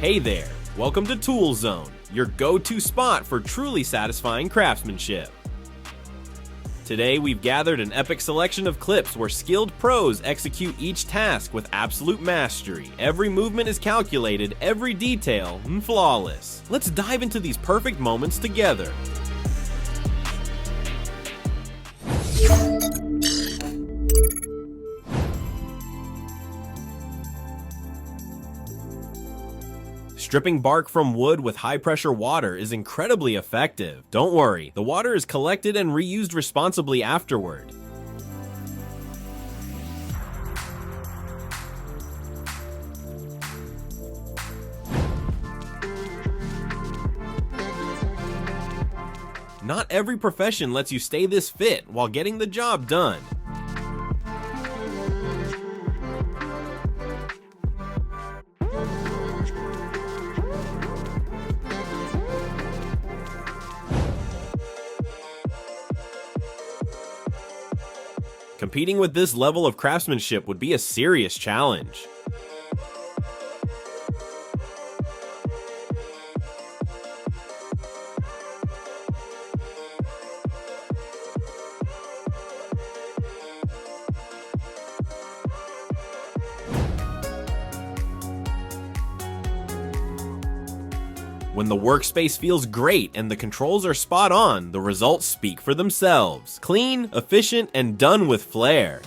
Hey there, welcome to Tool Zone, your go-to spot for truly satisfying craftsmanship. Today we've gathered an epic selection of clips where skilled pros execute each task with absolute mastery. Every movement is calculated, every detail flawless. Let's dive into these perfect moments together. Stripping bark from wood with high-pressure water is incredibly effective. Don't worry, the water is collected and reused responsibly afterward. Not every profession lets you stay this fit while getting the job done. Competing with this level of craftsmanship would be a serious challenge. When the workspace feels great and the controls are spot on, the results speak for themselves. Clean, efficient, and done with flair.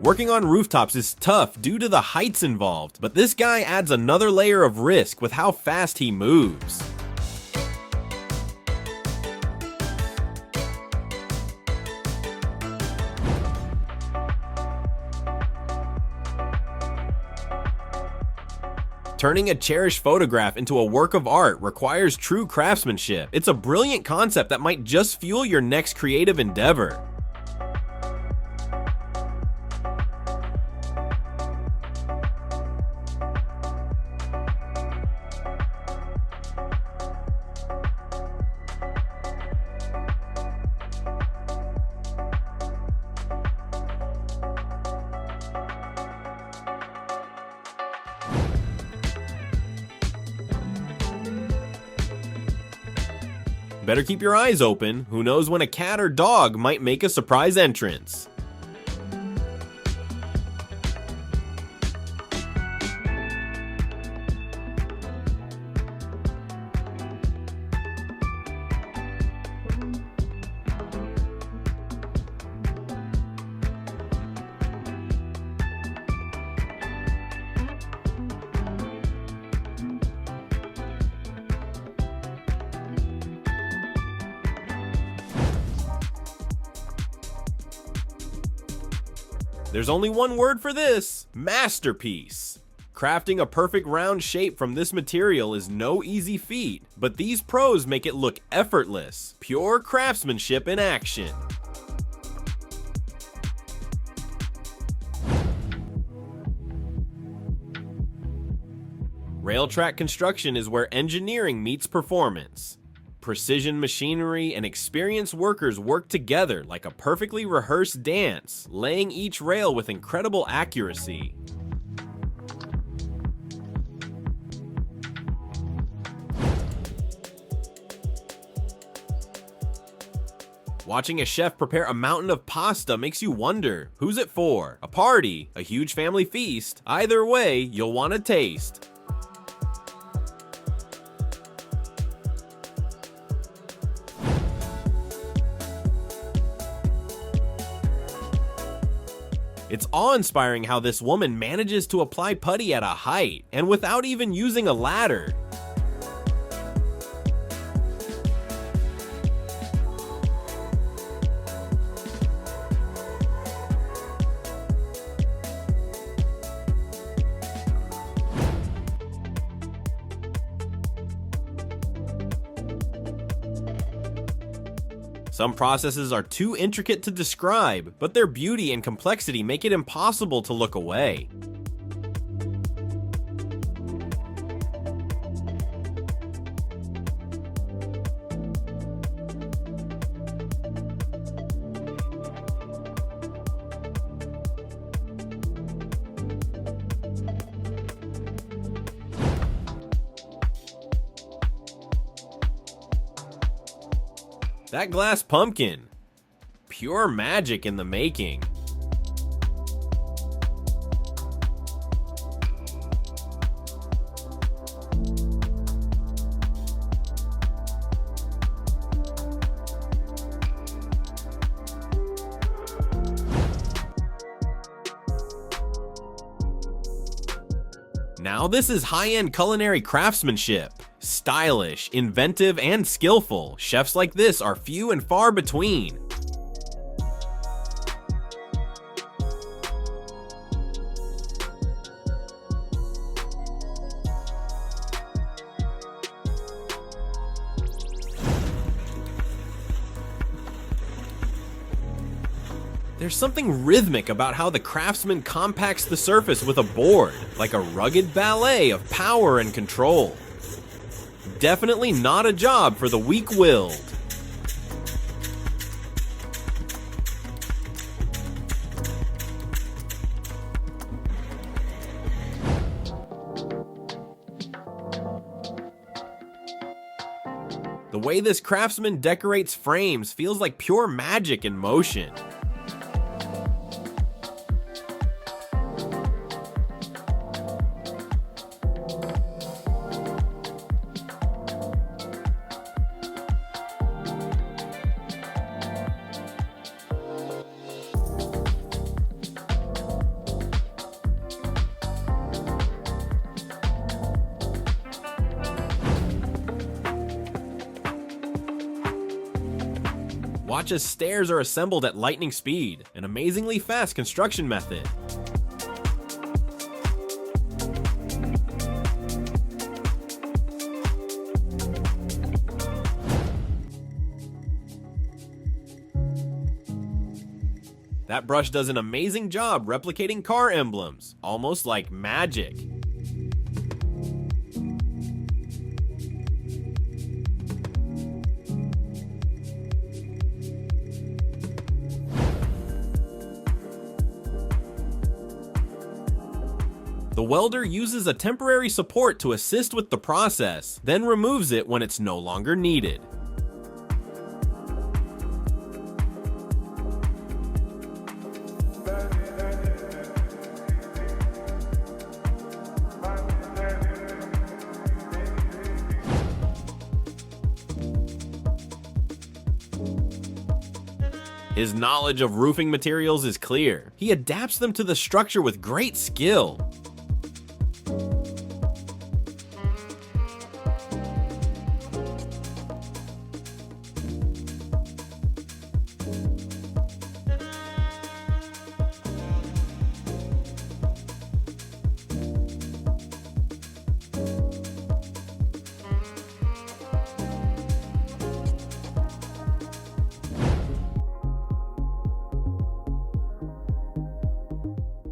Working on rooftops is tough due to the heights involved, but this guy adds another layer of risk with how fast he moves. Turning a cherished photograph into a work of art requires true craftsmanship. It's a brilliant concept that might just fuel your next creative endeavor. Better keep your eyes open, who knows when a cat or dog might make a surprise entrance. There's only one word for this: masterpiece. Crafting a perfect round shape from this material is no easy feat, but these pros make it look effortless. Pure craftsmanship in action. Rail track construction is where engineering meets performance. Precision machinery and experienced workers work together like a perfectly rehearsed dance, laying each rail with incredible accuracy. Watching a chef prepare a mountain of pasta makes you wonder, who's it for? A party? A huge family feast? Either way, you'll want to taste. It's awe-inspiring how this woman manages to apply putty at a height, and without even using a ladder. Some processes are too intricate to describe, but their beauty and complexity make it impossible to look away. That glass pumpkin. Pure magic in the making. Now this is high-end culinary craftsmanship. Stylish, inventive, and skillful, chefs like this are few and far between. There's something rhythmic about how the craftsman compacts the surface with a board, like a rugged ballet of power and control. Definitely not a job for the weak-willed. The way this craftsman decorates frames feels like pure magic in motion. Watch as stairs are assembled at lightning speed, an amazingly fast construction method. That brush does an amazing job replicating car emblems, almost like magic. The welder uses a temporary support to assist with the process, then removes it when it's no longer needed. His knowledge of roofing materials is clear. He adapts them to the structure with great skill.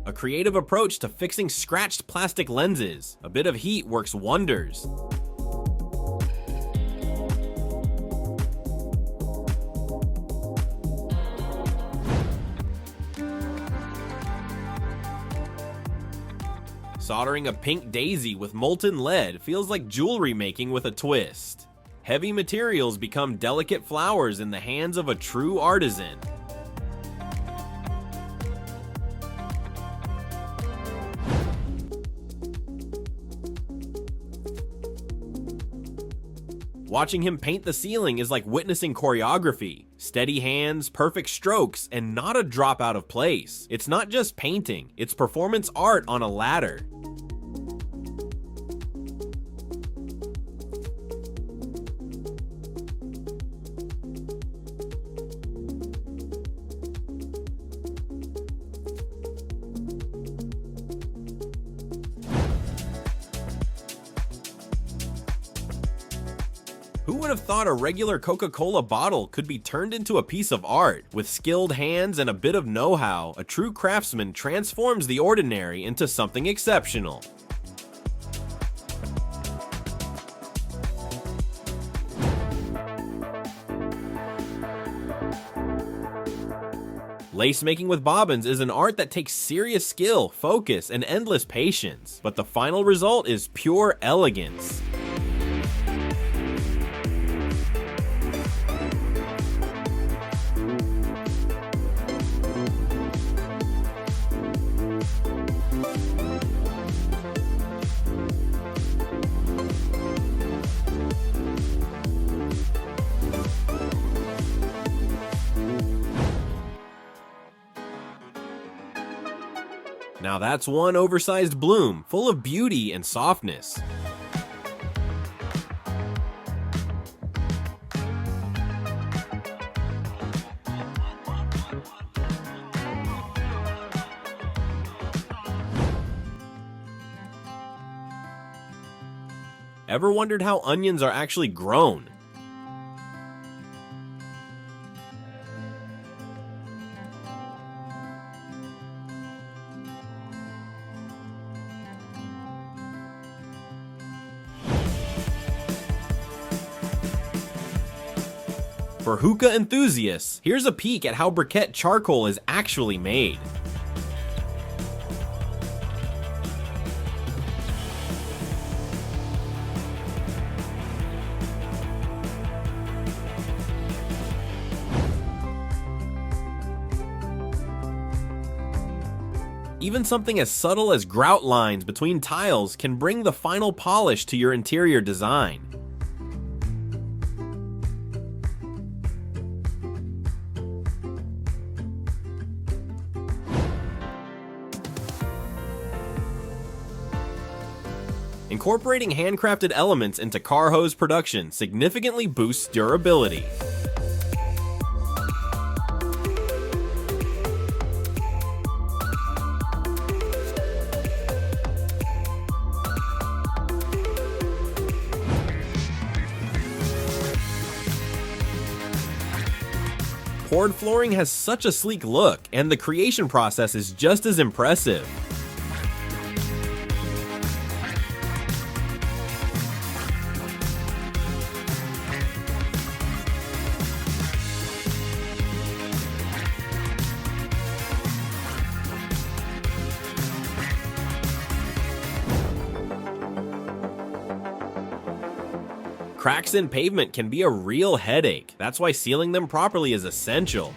A creative approach to fixing scratched plastic lenses. A bit of heat works wonders. Soldering a pink daisy with molten lead feels like jewelry making with a twist. Heavy materials become delicate flowers in the hands of a true artisan. Watching him paint the ceiling is like witnessing choreography. Steady hands, perfect strokes, and not a drop out of place. It's not just painting, it's performance art on a ladder. Who would have thought a regular Coca-Cola bottle could be turned into a piece of art? With skilled hands and a bit of know-how, a true craftsman transforms the ordinary into something exceptional. Lace making with bobbins is an art that takes serious skill, focus, and endless patience, but the final result is pure elegance. Now that's one oversized bloom, full of beauty and softness. Ever wondered how onions are actually grown? For hookah enthusiasts, here's a peek at how briquette charcoal is actually made. Even something as subtle as grout lines between tiles can bring the final polish to your interior design. Incorporating handcrafted elements into car hose production significantly boosts durability. Poured flooring has such a sleek look, and the creation process is just as impressive. Cracks in pavement can be a real headache. That's why sealing them properly is essential.